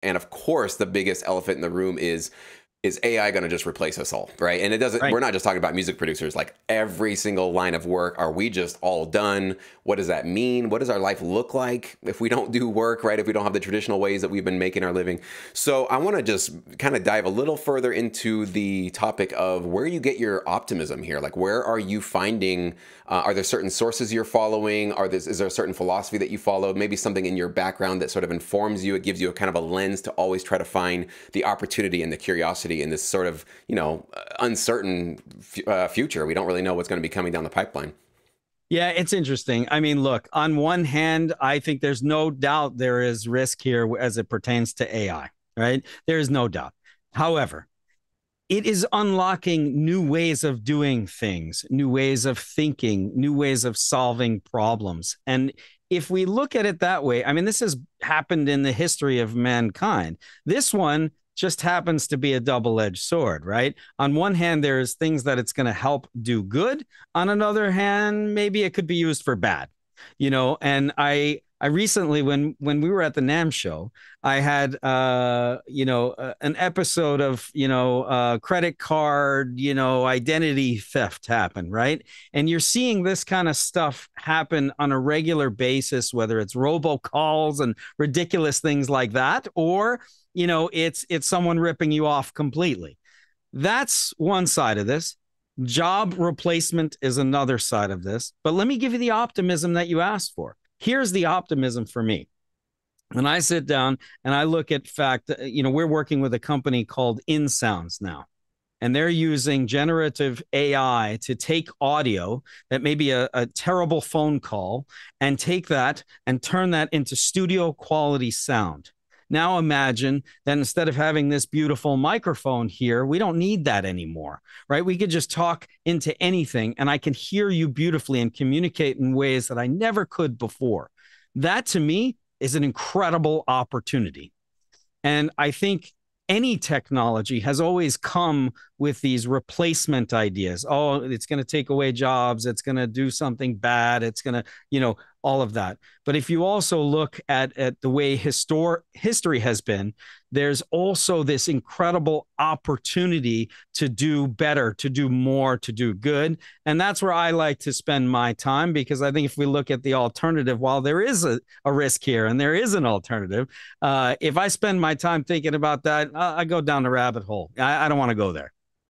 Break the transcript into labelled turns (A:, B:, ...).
A: And of course, the biggest elephant in the room is AI going to just replace us all, right? And it doesn't,
B: Right.
A: we're not just talking about music producers, like every single line of work. Are we just all done? What does that mean? What does our life look like if we don't do work, right? If we don't have the traditional ways that we've been making our living. So I want to just kind of dive a little further into the topic of where you get your optimism here. Like, where are you finding, are there certain sources you're following? Is there a certain philosophy that you follow? Maybe something in your background that sort of informs you. It gives you a kind of a lens to always try to find the opportunity and the curiosity in this sort of, uncertain future. We don't really know what's going to be coming down the pipeline.
B: Yeah, it's interesting. I mean, look, on one hand, I think there's no doubt there is risk here as it pertains to AI, right? There is no doubt. However, it is unlocking new ways of doing things, new ways of thinking, new ways of solving problems. And if we look at it that way, I mean, this has happened in the history of mankind. This one just happens to be a double-edged sword, right? On one hand, there's things that it's going to help do good. On another hand, maybe it could be used for bad. And I recently, when we were at the NAM show, I had an episode of credit card identity theft happen, right? And you're seeing this kind of stuff happen on a regular basis, whether it's robocalls and ridiculous things like that, or it's someone ripping you off completely. That's one side of this. Job replacement is another side of this. But let me give you the optimism that you asked for. Here's the optimism for me. When I sit down and I look at fact, we're working with a company called InSounds now, and they're using generative AI to take audio that may be a terrible phone call and take that and turn that into studio quality sound. Now imagine that instead of having this beautiful microphone here, we don't need that anymore, right? We could just talk into anything and I can hear you beautifully and communicate in ways that I never could before. That to me is an incredible opportunity. And I think any technology has always come with these replacement ideas. Oh, it's going to take away jobs. It's going to do something bad. It's going to, all of that. But if you also look at the way history has been, there's also this incredible opportunity to do better, to do more, to do good. And that's where I like to spend my time, because I think if we look at the alternative, while there is a risk here and there is an alternative, if I spend my time thinking about that, I go down the rabbit hole. I don't want to go there.